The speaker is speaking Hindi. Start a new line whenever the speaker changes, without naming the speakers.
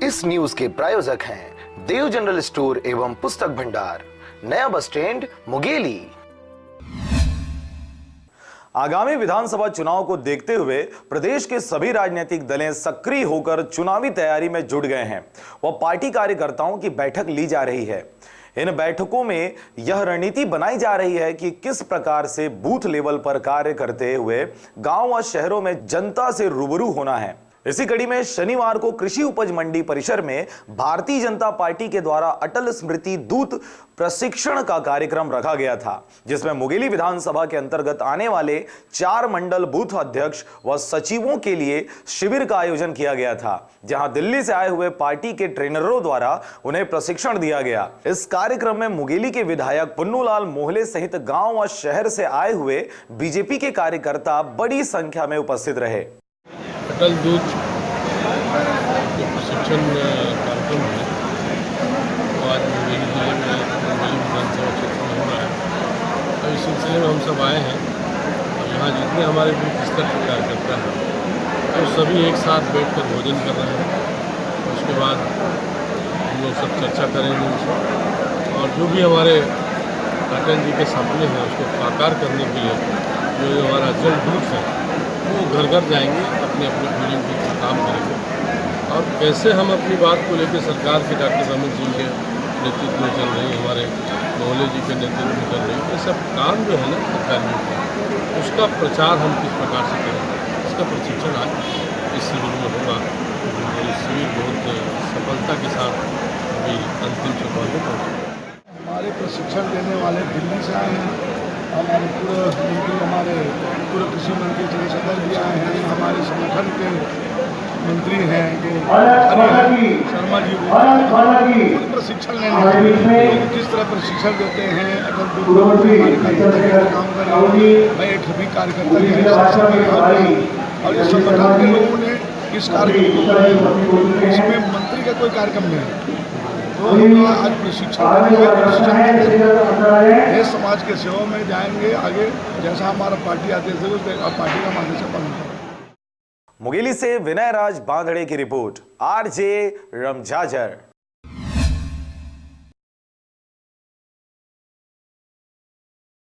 इस न्यूज के प्रायोजक हैं देव जनरल स्टोर एवं पुस्तक भंडार, नया बस स्टैंड, मुंगेली।
आगामी विधानसभा चुनाव को देखते हुए प्रदेश के सभी राजनीतिक दलें सक्रिय होकर चुनावी तैयारी में जुट गए हैं। वह पार्टी कार्यकर्ताओं की बैठक ली जा रही है। इन बैठकों में यह रणनीति बनाई जा रही है कि किस प्रकार से बूथ लेवल पर कार्य करते हुए गांव व शहरों में जनता से रूबरू होना है। इसी कड़ी में शनिवार को कृषि उपज मंडी परिसर में भारतीय जनता पार्टी के द्वारा अटल स्मृति दूत प्रशिक्षण का कार्यक्रम रखा गया था, जिसमें मुंगेली विधानसभा के अंतर्गत आने वाले 4 मंडल बूथ अध्यक्ष व सचिवों के लिए शिविर का आयोजन किया गया था, जहां दिल्ली से आए हुए पार्टी के ट्रेनरों द्वारा उन्हें प्रशिक्षण दिया गया। इस कार्यक्रम में मुंगेली के विधायक पुन्नूलाल मोहले सहित गांव व शहर से आए हुए बीजेपी के कार्यकर्ता बड़ी संख्या में उपस्थित रहे।
अटल दूत जो प्रशिक्षण कार्यक्रम है वो आज मुंगेली जिले में मुंगेली विधानसभा क्षेत्र में हो रहा है। तो इस सिलसिले में हम सब आए हैं और यहाँ जितने हमारे बूथ स्तर के कार्यकर्ता हैं तो सभी एक साथ बैठकर भोजन कर रहे हैं। उसके बाद हम लोग सब चर्चा करेंगे उनसे और जो भी हमारे अटल जी के सपने हैं उसको साकार करने के लिए जो हमारा अटल दूत है वो घर घर जाएंगे, अपने अपने बिल्डिंग के काम करेंगे और कैसे हम अपनी बात को लेकर सरकार के डॉक्टर रमन सिंह के नेतृत्व में चल रही, हमारे मोहल्ले जी के नेतृत्व में चल रही, ये सब काम जो है ना सरकारी उसका प्रचार हम किस प्रकार से करेंगे, इसका प्रशिक्षण आज इस शिविर में होगा। इस शिविर बहुत सफलता के साथ अभी अंतिम चरण में पहुँचे।
हमारे प्रशिक्षण देने वाले दिल्ली से आए हैं। हमारे पूर्व कृषि मंत्री चंद्रशेखर जी आए हैं। हमारे संगठन के मंत्री हैं जो शर्मा जी प्रशिक्षण लेने किस तरह प्रशिक्षण देते हैं अटल काम करेंगे। मैं एक भी कार्यकर्ता और इस संगठन के लोगों ने इस कार्यक्रम को इसमें मंत्री का कोई कार्यक्रम नहीं तो आज प्रशिक्षण देश समाज के सेवा में जाएंगे आगे, जैसा हमारा पार्टी आदेश है उस पार्टी का माध्यम से पालन करेंगे।
मुंगेली से विनय राज बांधड़े की रिपोर्ट, RJ रमजाजर।